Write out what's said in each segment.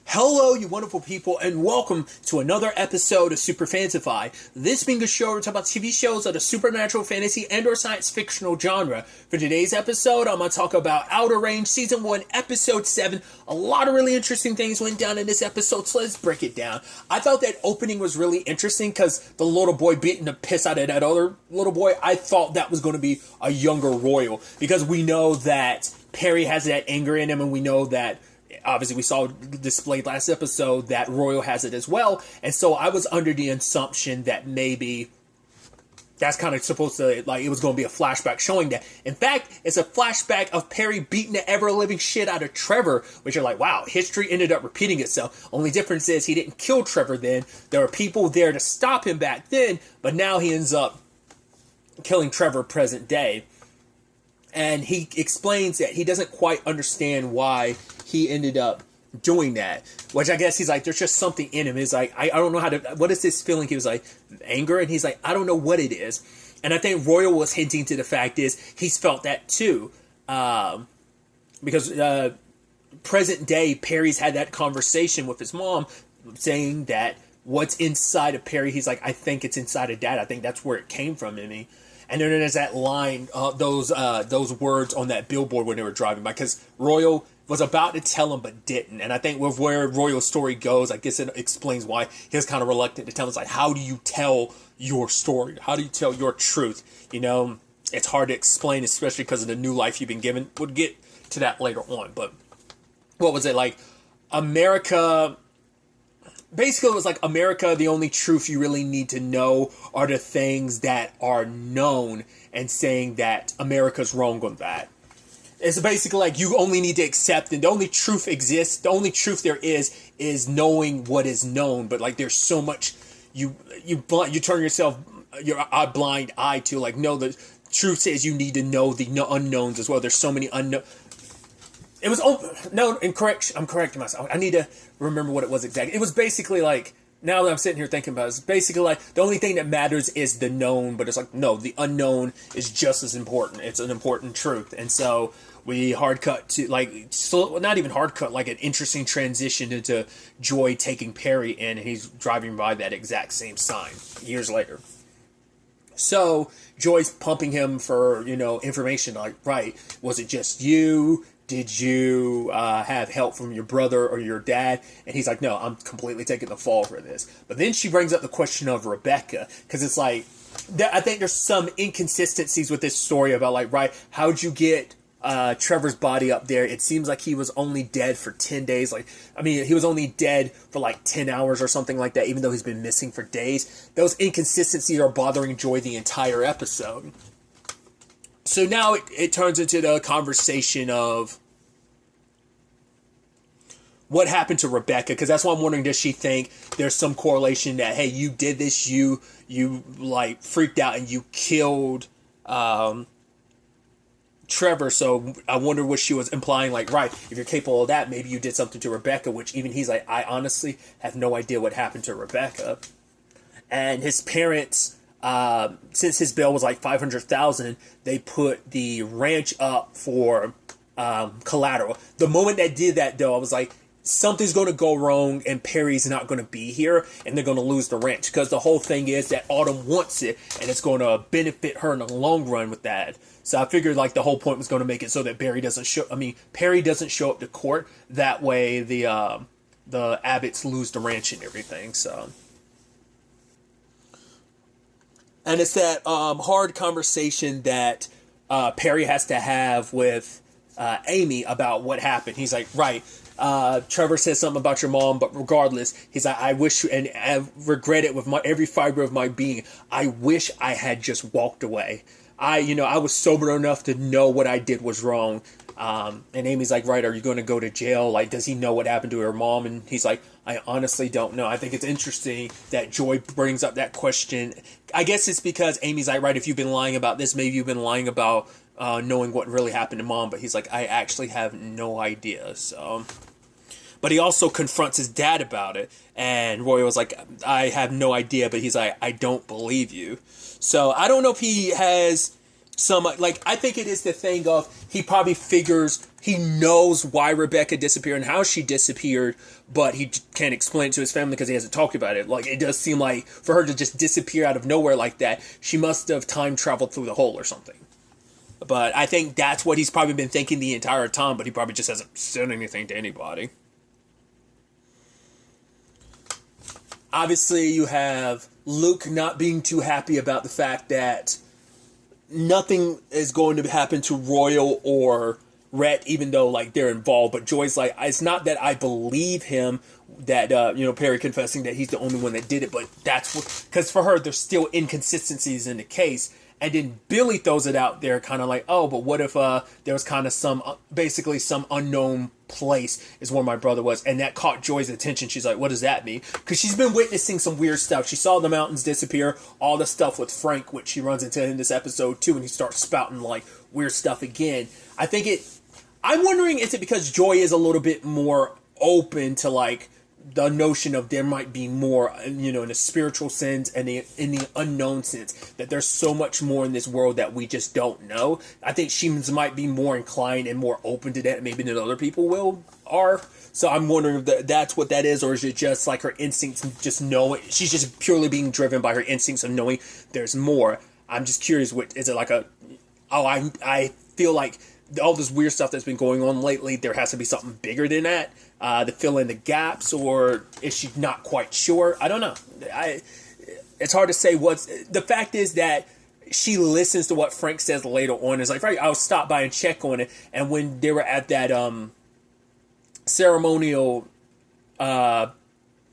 Hello, you wonderful people, and welcome to another episode of Super-Fanta-Fi. This being a show where we talk about TV shows of the supernatural, fantasy, and or science fictional genre. For today's episode, I'm going to talk about Outer Range Season 1, Episode 7. A lot of really interesting things went down in this episode, so let's break it down. I thought that opening was really interesting because the little boy beating the piss out of that other little boy, I thought that was going to be a younger Royal, because we know that Perry has that anger in him, and we know that obviously we saw displayed last episode that Royal has it as well. And so I was under the assumption that maybe that's kind of supposed to, like, it was going to be a flashback showing that. In fact, it's a flashback of Perry beating the ever-living shit out of Trevor, which are like, wow, history ended up repeating itself. Only difference is he didn't kill Trevor then. There were people there to stop him back then, but now he ends up killing Trevor present day. And he explains that he doesn't quite understand why he ended up doing that. Which I guess he's like, there's just something in him. He's like, I don't know how to, what is this feeling? He was like, anger? And he's like, I don't know what it is. And I think Royal was hinting to the fact is, he's felt that too. Because present day, Perry's had that conversation with his mom, saying that what's inside of Perry, he's like, I think it's inside of Dad. I think that's where it came from in me. And then there's that line, those words on that billboard when they were driving by, because Royal was about to tell him but didn't. And I think with where Royal's story goes, I guess it explains why he was kind of reluctant to tell him. It's like, how do you tell your story? How do you tell your truth? You know, it's hard to explain, especially because of the new life you've been given. We'll get to that later on. But what was it like? America... Basically, it was like, America, the only truth you really need to know are the things that are known, and saying that America's wrong on that. It's basically like, you only need to accept, and the only truth exists, the only truth there is knowing what is known. But like, there's so much you turn yourself, your blind eye to, like, no, the truth says you need to know the unknowns as well. There's so many unknown. It was incorrect. I'm correcting myself. I need to remember what it was exactly. It was basically like, now that I'm sitting here thinking about it, it's basically like, the only thing that matters is the known, but it's like, no, the unknown is just as important. It's an important truth. And so we hard cut to, like, not even hard cut, like an interesting transition into Joy taking Perry in, and he's driving by that exact same sign years later. So Joy's pumping him for, information, like, right, was it just you? Did you have help from your brother or your dad? And he's like, no, I'm completely taking the fall for this. But then she brings up the question of Rebecca, because it's like, I think there's some inconsistencies with this story about, like, right, how'd you get Trevor's body up there? It seems like he was only dead for 10 days. Like, I mean, he was only dead for like 10 hours or something like that, even though he's been missing for days. Those inconsistencies are bothering Joy the entire episode. So now it turns into the conversation of what happened to Rebecca, because that's why I'm wondering, does she think there's some correlation that, hey, you did this, you like freaked out and you killed Trevor, so I wonder what she was implying, like, right, if you're capable of that, maybe you did something to Rebecca, which even he's like, I honestly have no idea what happened to Rebecca. And his parents, since his bail was like $500,000, they put the ranch up for collateral. The moment they did that, though, I was like, something's going to go wrong and Perry's not going to be here and they're going to lose the ranch, because the whole thing is that Autumn wants it and it's going to benefit her in the long run with that. So I figured, like, the whole point was going to make it so that Perry doesn't show up to court. That way the Abbotts lose the ranch and everything. So, and it's that hard conversation that Perry has to have with Amy about what happened. He's like, right, Trevor said something about your mom, but regardless, he's like, I wish, and I regret it with every fiber of my being. I wish I had just walked away. I was sober enough to know what I did was wrong. And Amy's like, right, are you going to go to jail? Like, does he know what happened to her mom? And he's like, I honestly don't know. I think it's interesting that Joy brings up that question. I guess it's because Amy's like, right, if you've been lying about this, maybe you've been lying about knowing what really happened to Mom. But he's like, I actually have no idea. So, but he also confronts his dad about it. And Roy was like, I have no idea. But he's like, I don't believe you. So I don't know if he has I think it is the thing of he probably figures he knows why Rebecca disappeared and how she disappeared, but he can't explain it to his family because he hasn't talked about it. Like, it does seem like for her to just disappear out of nowhere like that, she must have time traveled through the hole or something. But I think that's what he's probably been thinking the entire time, but he probably just hasn't said anything to anybody. Obviously, you have Luke not being too happy about the fact that nothing is going to happen to Royal or Rhett, even though like they're involved. But Joy's like, it's not that I believe him that Perry confessing that he's the only one that did it, but that's what, because for her there's still inconsistencies in the case. And then Billy throws it out there, kind of like, oh, but what if there was kind of some unknown place is where my brother was, and that caught Joy's attention. She's like, what does that mean? Because she's been witnessing some weird stuff. She saw the mountains disappear, all the stuff with Frank, which she runs into in this episode too, and he starts spouting like weird stuff again. I'm wondering, is it because Joy is a little bit more open to like the notion of there might be more, in a spiritual sense and in the unknown sense, that there's so much more in this world that we just don't know. I think she might be more inclined and more open to that maybe than other people are. So I'm wondering if that's what that is, or is it just like her instincts just know it? She's just purely being driven by her instincts of knowing there's more. I'm just curious, is it like I feel like all this weird stuff that's been going on lately, there has to be something bigger than that to fill in the gaps, or is she not quite sure? I don't know. It's hard to say. The fact is that she listens to what Frank says later on. It's like, right, I'll stop by and check on it. And when they were at that ceremonial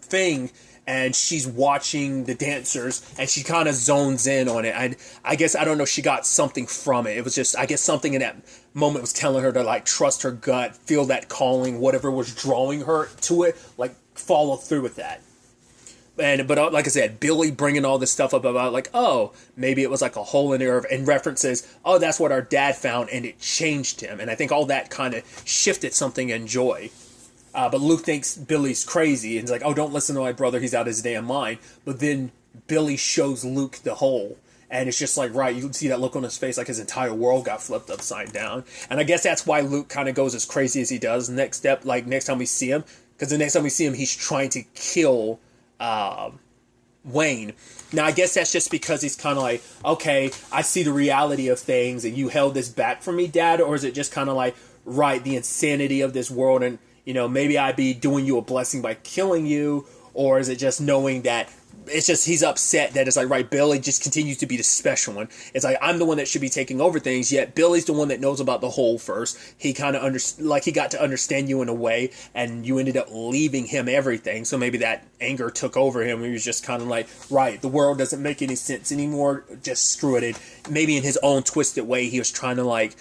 thing, and she's watching the dancers, and she kind of zones in on it. I guess, I don't know, she got something from it. It was just, I guess something in that moment was telling her to, like, trust her gut, feel that calling, whatever was drawing her to it, like, follow through with that. But like I said, Billy bringing all this stuff up about, like, oh, maybe it was like a hole in the earth, and references, oh, that's what our dad found, and it changed him. And I think all that kind of shifted something in Joy. But Luke thinks Billy's crazy, and he's like, oh, don't listen to my brother, he's out of his damn mind. But then Billy shows Luke the hole, and it's just like, right, you can see that look on his face, like his entire world got flipped upside down. And I guess that's why Luke kind of goes as crazy as he does next time we see him, because the next time we see him, he's trying to kill Wayne. Now, I guess that's just because he's kind of like, okay, I see the reality of things, and you held this back from me, Dad? Or is it just kind of like, right, the insanity of this world, and maybe I'd be doing you a blessing by killing you? Or is it just knowing that it's just he's upset that it's like, right, Billy just continues to be the special one. It's like, I'm the one that should be taking over things, yet Billy's the one that knows about the whole first. He kind of he got to understand you in a way, and you ended up leaving him everything. So maybe that anger took over him. He was just kind of like, right, the world doesn't make any sense anymore. Just screw it. Maybe in his own twisted way, he was trying to like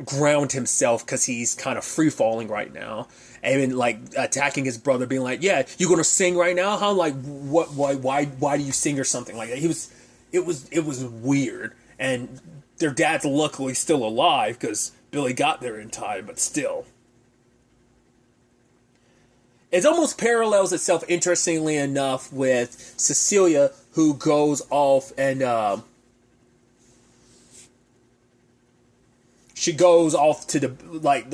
ground himself because he's kind of free falling right now. And like attacking his brother, being like, "Yeah, you gonna sing right now? How like what? Why do you sing or something like that?" It was weird. And their dad's luckily still alive because Billy got there in time, but still, it almost parallels itself, interestingly enough, with Cecilia, who goes off and she goes off to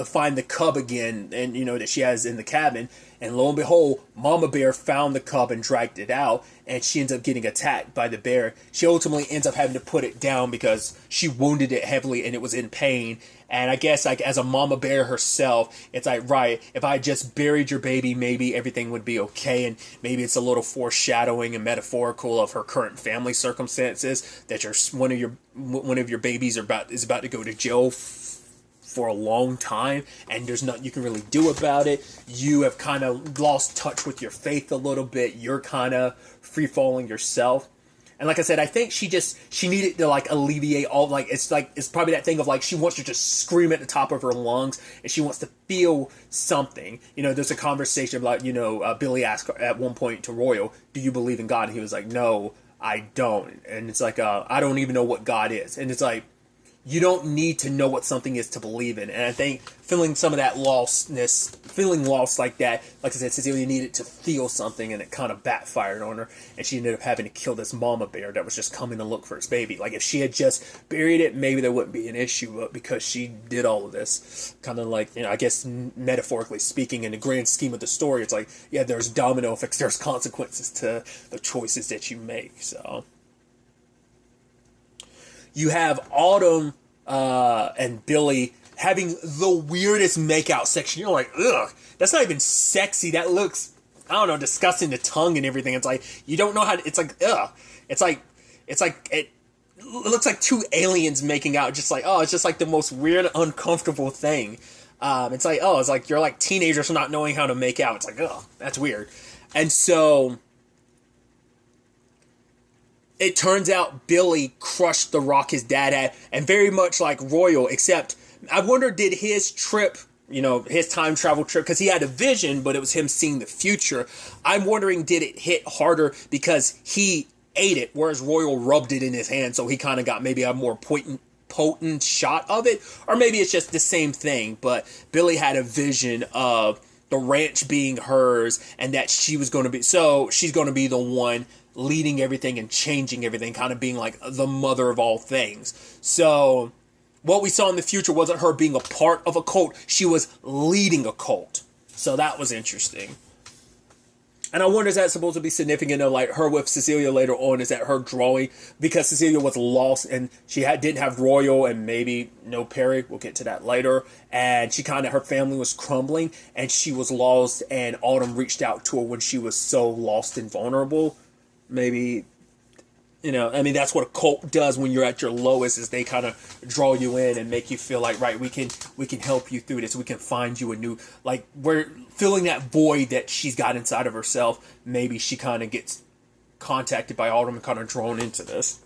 find the cub again, and that she has in the cabin, and lo and behold, Mama Bear found the cub and dragged it out, and she ends up getting attacked by the bear. She ultimately ends up having to put it down because she wounded it heavily and it was in pain. And I guess like as a Mama Bear herself, it's like, right, if I just buried your baby, maybe everything would be okay. And maybe it's a little foreshadowing and metaphorical of her current family circumstances, that one of your babies is about to go to jail for a long time, and there's nothing you can really do about it. You have kind of lost touch with your faith a little bit. You're kind of free falling yourself. And like I said, I think she needed to like alleviate all, it's probably that thing of like she wants to just scream at the top of her lungs, and she wants to feel something. There's a conversation about, Billy asked at one point to Royal, "Do you believe in God?" And he was like, "No, I don't." And it's like, I don't even know what God is. And it's like, you don't need to know what something is to believe in. And I think feeling some of that lostness, feeling lost like that, like I said, Cecilia needed to feel something, and it kind of backfired on her, and she ended up having to kill this mama bear that was just coming to look for its baby. Like, if she had just buried it, maybe there wouldn't be an issue, but because she did all of this, kind of like, I guess metaphorically speaking, in the grand scheme of the story, it's like, yeah, there's domino effects, there's consequences to the choices that you make. So you have Autumn and Billy having the weirdest makeout section. You're like, ugh, that's not even sexy. That looks, I don't know, disgusting, the tongue and everything. It's like, you don't know how to, it's like, ugh. It looks like two aliens making out, just like, oh, it's just like the most weird, uncomfortable thing. It's like, oh, it's like you're like teenagers not knowing how to make out. It's like, ugh, that's weird. And so it turns out Billy crushed the rock his dad had, and very much like Royal, except I wonder, did his trip, his time travel trip, because he had a vision, but it was him seeing the future. I'm wondering, did it hit harder because he ate it, whereas Royal rubbed it in his hand, so he kind of got maybe a more potent shot of it, or maybe it's just the same thing, but Billy had a vision of the ranch being hers, and that she's going to be the one leading everything and changing everything, kind of being like the mother of all things. So what we saw in the future wasn't her being a part of a cult, she was leading a cult. So that was interesting. And I wonder, is that supposed to be significant of like her with Cecilia later on? Is that her drawing, because Cecilia was lost and she didn't have Royal and maybe no Perry, we'll get to that later, and her family was crumbling and she was lost, and Autumn reached out to her when she was so lost and vulnerable. Maybe, that's what a cult does when you're at your lowest, is they kind of draw you in and make you feel like, right, we can help you through this. We can find you a new, like, we're filling that void that she's got inside of herself. Maybe she kind of gets contacted by Autumn and kind of drawn into this.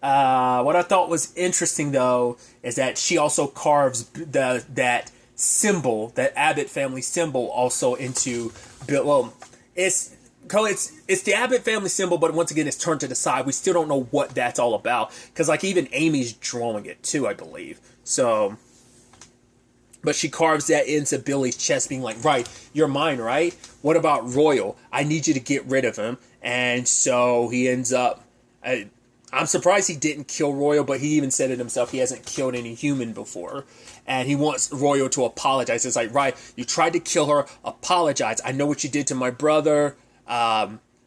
What I thought was interesting, though, is that she also carves that symbol, that Abbott family symbol, also into Bill. It's the Abbott family symbol, but once again, it's turned to the side. We still don't know what that's all about, because like even Amy's drawing it too, I believe. So, but she carves that into Billy's chest, being like, right, you're mine, right? What about Royal? I need you to get rid of him. And so he ends up, I'm surprised he didn't kill Royal, but he even said it himself, he hasn't killed any human before. And he wants Royal to apologize. It's like, right, you tried to kill her, apologize. I know what you did to my brother.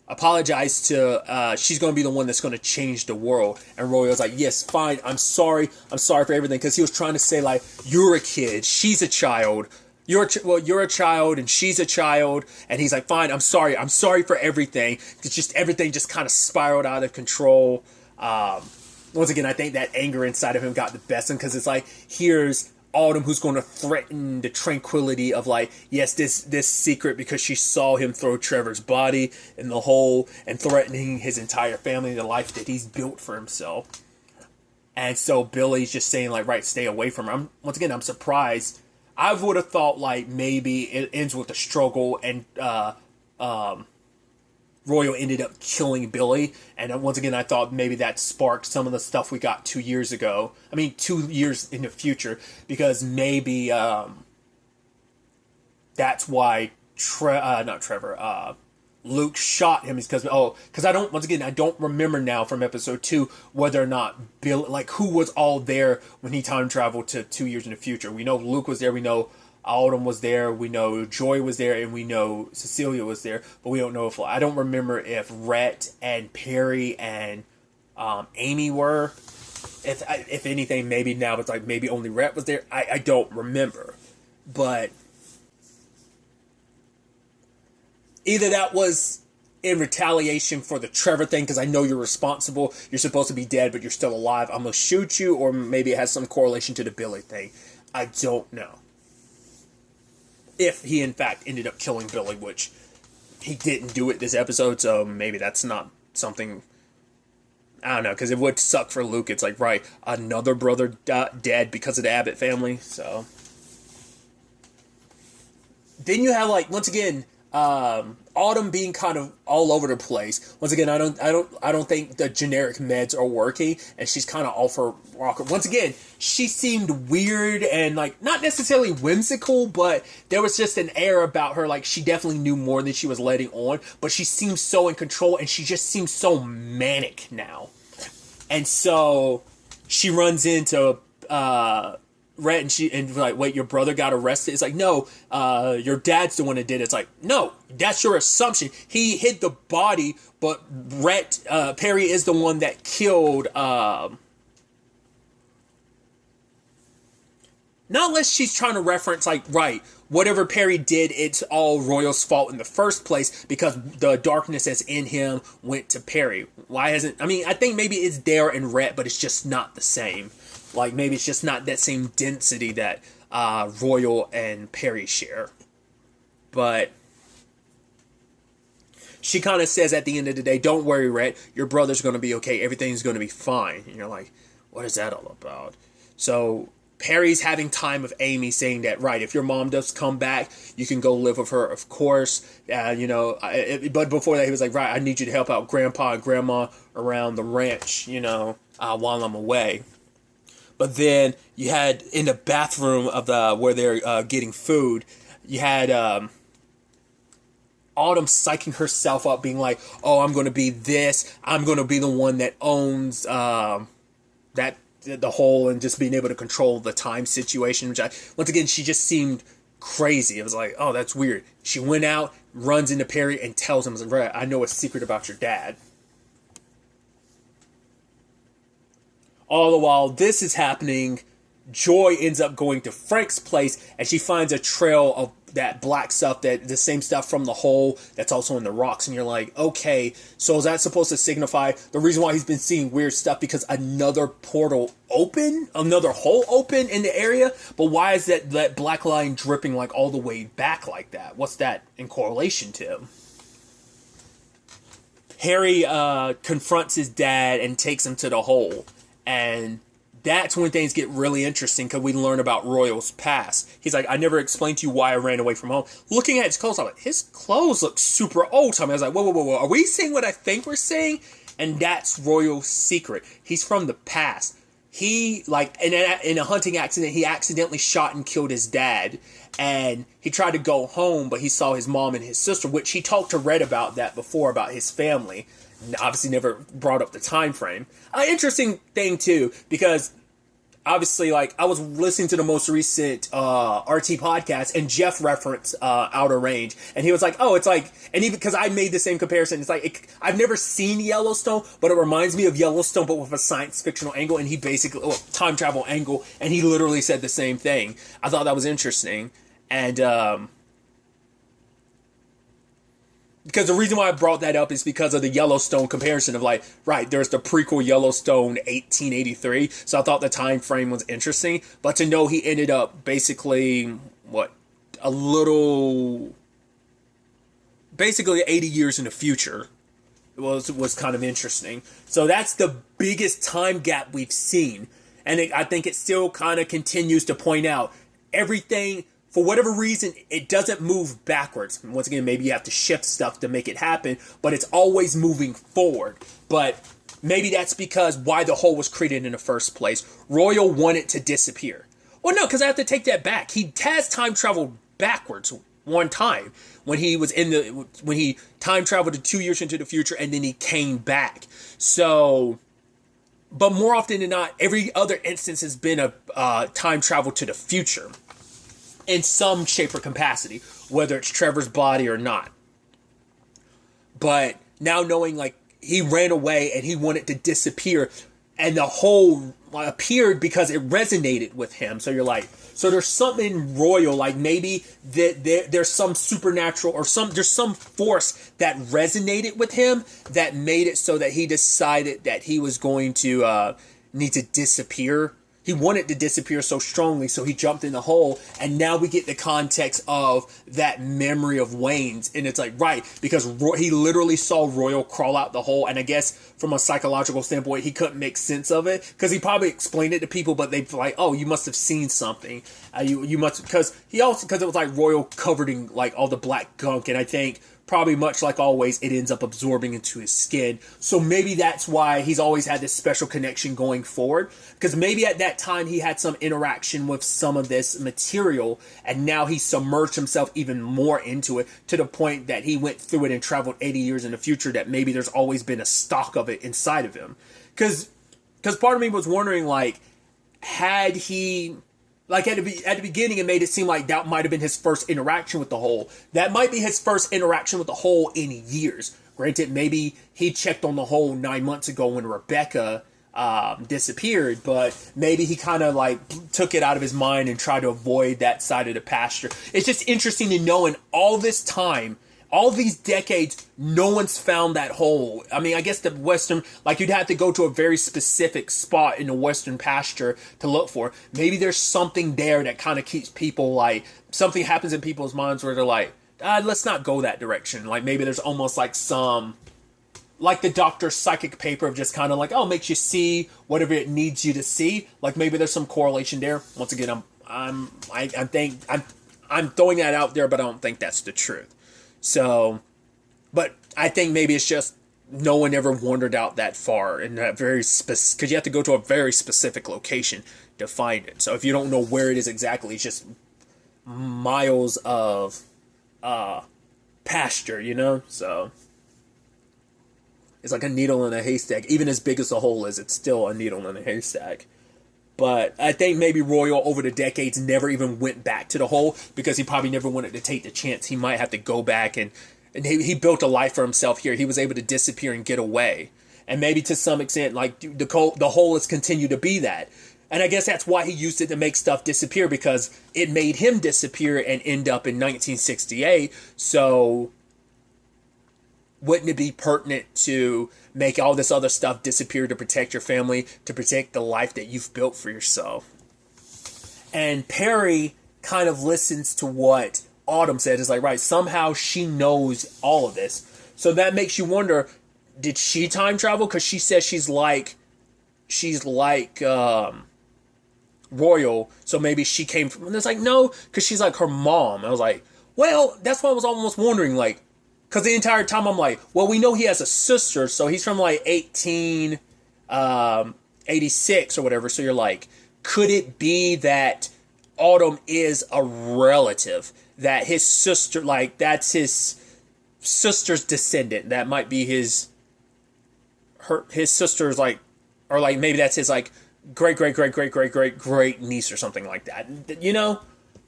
Apologize to, she's going to be the one that's going to change the world. And Royal's like, yes, fine, I'm sorry for everything. Because he was trying to say, like, you're a kid, she's a child. You're a child and she's a child. And he's like, fine, I'm sorry for everything. It's just, everything just kind of spiraled out of control. Once again, I think that anger inside of him got the best of him, because it's like, here's Autumn who's going to threaten the tranquility of like, yes, this secret, because she saw him throw Trevor's body in the hole, and threatening his entire family, the life that he's built for himself. And so Billy's just saying like, right, stay away from her. Once again, I'm surprised. I would have thought like maybe it ends with a struggle, and Royal ended up killing Billy, and once again I thought maybe that sparked some of the stuff we got 2 years ago. 2 years in the future, because maybe that's why Luke shot him, is because I don't remember now from episode 2 whether or not Bill, like, who was all there when he time traveled to 2 years in the future. We know Luke was there, we know Autumn was there, we know Joy was there, and we know Cecilia was there, but we don't know if, I don't remember if Rhett and Perry and Amy were. If anything, maybe now it's like maybe only Rhett was there. I don't remember, but either that was in retaliation for the Trevor thing, because I know you're responsible, you're supposed to be dead, but you're still alive, I'm gonna shoot you, or maybe it has some correlation to the Billy thing. I don't know. If he in fact ended up killing Billy, which he didn't do it this episode, so maybe that's not something, I don't know, because it would suck for Luke. It's like, right, another brother dead because of the Abbott family. So then you have, like, once again, Autumn being kind of all over the place. Once again, I don't think the generic meds are working, and she's kind of off her rocker. Once again, she seemed weird and like not necessarily whimsical, but there was just an air about her, like she definitely knew more than she was letting on. But she seems so in control, and she just seems so manic now. And so she runs into Rhett, and like, wait, your brother got arrested? It's like, no, your dad's the one that did it. It's like, no, that's your assumption. He hid the body, but Perry is the one that killed, not unless she's trying to reference, like, right, whatever Perry did, it's all Royal's fault in the first place because the darkness that's in him went to Perry. Why hasn't, I mean, I think maybe it's there in Rhett, but it's just not the same. Like, maybe it's just not that same density that Royal and Perry share. But she kind of says at the end of the day, don't worry, Rhett, your brother's going to be okay. Everything's going to be fine. And you're like, what is that all about? So Perry's having time with Amy saying that, right, if your mom does come back, you can go live with her, of course. But before that, he was like, right, I need you to help out Grandpa and Grandma around the ranch, while I'm away. But then you had in the bathroom of where they're getting food, you had Autumn psyching herself up, being like, "Oh, I'm going to be this. I'm going to be the one that owns the whole," and just being able to control the time situation. Which once again, she just seemed crazy. It was like, "Oh, that's weird." She went out, runs into Perry, and tells him, "I know a secret about your dad." All the while this is happening, Joy ends up going to Frank's place, and she finds a trail of that black stuff, that the same stuff from the hole that's also in the rocks. And you're like, okay, so is that supposed to signify the reason why he's been seeing weird stuff? Because another portal open, another hole open in the area? But why is that black line dripping like all the way back like that? What's that in correlation to? Harry confronts his dad and takes him to the hole. And that's when things get really interesting, because we learn about Royal's past. He's like, I never explained to you why I ran away from home. Looking at his clothes, I'm like, his clothes look super old to me. I was like, whoa. Are we seeing what I think we're seeing? And that's Royal's secret. He's from the past. He, like, in a hunting accident, he accidentally shot and killed his dad. And he tried to go home, but he saw his mom and his sister, which he talked to Red about that before, about his family. Obviously never brought up the time frame. Interesting thing too, because obviously, like, I was listening to the most recent RT podcast, and Jeff referenced Outer Range, and he was like, oh, it's like, and even because I made the same comparison, it's like, I've never seen Yellowstone, but it reminds me of Yellowstone, but with a science fictional angle, and he basically, time travel angle, and he literally said the same thing. I thought that was interesting, and because the reason why I brought that up is because of the Yellowstone comparison of, like, right, there's the prequel Yellowstone 1883, so I thought the time frame was interesting, but to know he ended up basically, basically 80 years in the future was kind of interesting. So that's the biggest time gap we've seen, and I think it still kind of continues to point out everything. For whatever reason, it doesn't move backwards. Once again, maybe you have to shift stuff to make it happen, but it's always moving forward. But maybe that's because why the hole was created in the first place. Royal wanted to disappear. Well, no, because I have to take that back. He has time traveled backwards one time when he time traveled to 2 years into the future, and then he came back. So, but more often than not, every other instance has been a time travel to the future, in some shape or capacity, whether it's Trevor's body or not. But now knowing, like, he ran away and he wanted to disappear, and the hole appeared because it resonated with him. So you're like, so there's something royal, like maybe there's some supernatural or there's some force that resonated with him that made it so that he decided that he was going to need to disappear. he wanted to disappear so strongly, so he jumped in the hole. And now we get the context of that memory of Wayne's, and it's like, right, because he literally saw Royal crawl out the hole, and I guess from a psychological standpoint, he couldn't make sense of it, because he probably explained it to people, but they'd be like, oh, you must have seen something. You must, because it was like Royal covered in like all the black gunk, and I think probably much like always, it ends up absorbing into his skin. So maybe that's why he's always had this special connection going forward. Because maybe at that time he had some interaction with some of this material, and now he submerged himself even more into it to the point that he went through it and traveled 80 years in the future, that maybe there's always been a stock of it inside of him. Because part of me was wondering, like, had he... Like, at the beginning, it made it seem like that might have been his first interaction with the hole. That might be his first interaction with the hole in years. Granted, maybe he checked on the hole 9 months ago when Rebecca disappeared, but maybe he kind of, like, took it out of his mind and tried to avoid that side of the pasture. It's just interesting to know in all this time, all these decades, no one's found that hole. I mean, I guess the western, like, you'd have to go to a very specific spot in the western pasture to look for. Maybe there's something there that kind of keeps people, like, something happens in people's minds where they're like, let's not go that direction. Like, maybe there's almost like some, like the doctor's psychic paper of just kind of like, oh, makes you see whatever it needs you to see. Like, maybe there's some correlation there. Once again, I'm throwing that out there, but I don't think that's the truth. So, but I think maybe it's just no one ever wandered out that far in that very specific, because you have to go to a very specific location to find it. So if you don't know where it is exactly, it's just miles of pasture, you know? So it's like a needle in a haystack. Even as big as the hole is, it's still a needle in a haystack. But I think maybe Royal, over the decades, never even went back to the hole because he probably never wanted to take the chance. He might have to go back, and he built a life for himself here. He was able to disappear and get away. And maybe to some extent, like, the hole has continued to be that. And I guess that's why he used it to make stuff disappear, because it made him disappear and end up in 1968. So wouldn't it be pertinent to make all this other stuff disappear to protect your family, to protect the life that you've built for yourself? And Perry kind of listens to what Autumn said. It's like, right, somehow she knows all of this. So that makes you wonder, did she time travel? Because she says she's like Royal, so maybe she came from... And it's like, no, because she's like her mom. I was like, well, that's what I was almost wondering, like, because the entire time I'm like, well, we know he has a sister, so he's from like 1886 or whatever. So you're like, could it be that Autumn is a relative? That his sister, like, that's his sister's descendant. That might be his sister's, like, or like maybe that's his, like, great niece or something like that. You know?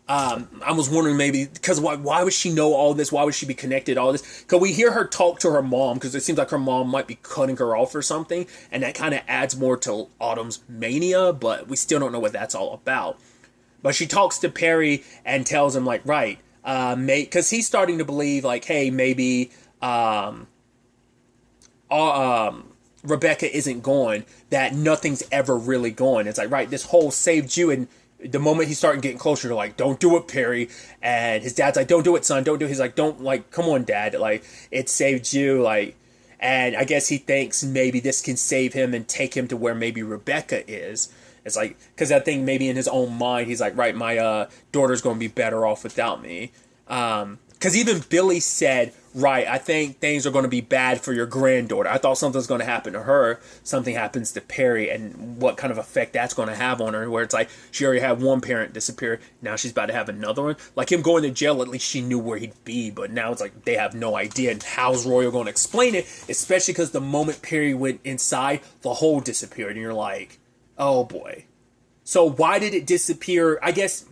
I was wondering maybe, because why would she know all this? Why would she be connected to all this? Because we hear her talk to her mom, because it seems like her mom might be cutting her off or something, and that kind of adds more to Autumn's mania, but we still don't know what that's all about. But she talks to Perry and tells him, like, right, because he's starting to believe, like, hey, maybe Rebecca isn't gone, that nothing's ever really gone. It's like, right, this hole saved you, and the moment he's starting getting closer to, like, don't do it, Perry. And his dad's like, don't do it, son, don't do it. He's like, don't, like, come on, Dad. Like, it saved you, like, and I guess he thinks maybe this can save him and take him to where maybe Rebecca is. It's like, because I think maybe in his own mind, he's like, right, my daughter's going to be better off without me. Because even Billy said, right, I think things are going to be bad for your granddaughter. I thought something's going to happen to her. Something happens to Perry, and what kind of effect that's going to have on her, where it's like she already had one parent disappear. Now she's about to have another one. Like him going to jail, at least she knew where he'd be, but now it's like they have no idea. And how's Royal going to explain it? Especially because the moment Perry went inside, the hole disappeared, and you're like, oh boy. So why did it disappear? I guess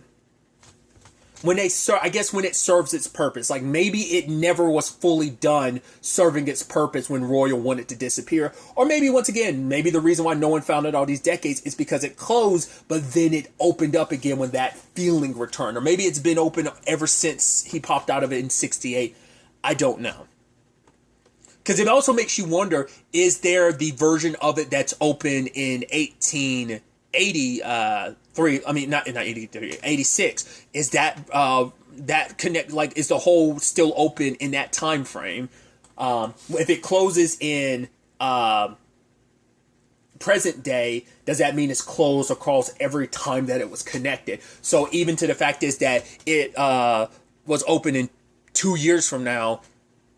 when it serves its purpose. Like, maybe it never was fully done serving its purpose when Royal wanted to disappear. Or maybe, once again, maybe the reason why no one found it all these decades is because it closed, but then it opened up again when that feeling returned. Or maybe it's been open ever since he popped out of it in 68. I don't know. Because it also makes you wonder, is there the version of it that's open in 18 83, I mean, not 83, 86, is that, that connect, like, is the hole still open in that time frame? If it closes in, present day, does that mean it's closed across every time that it was connected? So even to the fact is that it was open in 2 years from now,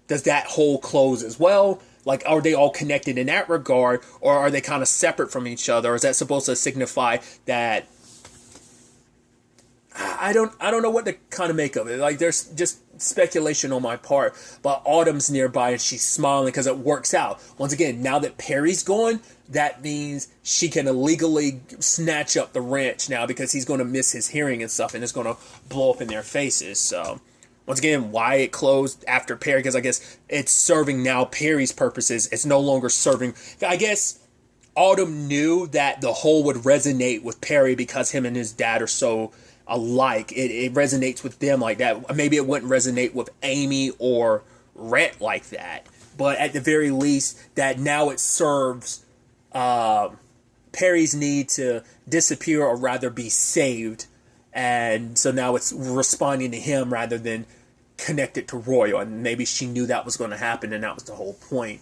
does that hole close as well? Like, are they all connected in that regard, or are they kind of separate from each other? Or is that supposed to signify that? I don't know what to kind of make of it. Like, there's just speculation on my part, but Autumn's nearby and she's smiling because it works out. Once again, now that Perry's gone, that means she can illegally snatch up the ranch now because he's going to miss his hearing and stuff, and it's going to blow up in their faces. So, once again, why it closed after Perry? Because I guess it's serving now Perry's purposes. It's no longer serving. I guess Autumn knew that the whole would resonate with Perry because him and his dad are so alike. It resonates with them like that. Maybe it wouldn't resonate with Amy or Rhett like that. But at the very least, that now it serves Perry's need to disappear or rather be saved. And so now it's responding to him rather than connected to Royal. And maybe she knew that was going to happen, and that was the whole point.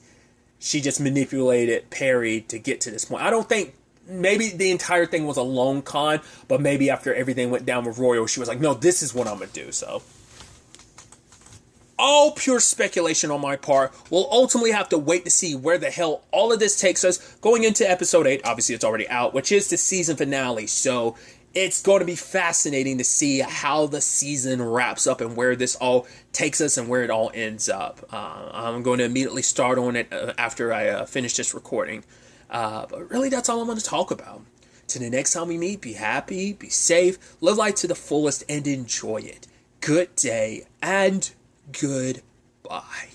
She just manipulated Perry to get to this point. I don't think, maybe the entire thing was a long con, but maybe after everything went down with Royal, she was like, no, this is what I'm going to do. So, all pure speculation on my part. We'll ultimately have to wait to see where the hell all of this takes us. Going into episode 8, obviously it's already out, which is the season finale. So, it's going to be fascinating to see how the season wraps up and where this all takes us and where it all ends up. I'm going to immediately start on it after I finish this recording. But really, that's all I'm going to talk about. Till the next time we meet, be happy, be safe, live life to the fullest, and enjoy it. Good day, and goodbye.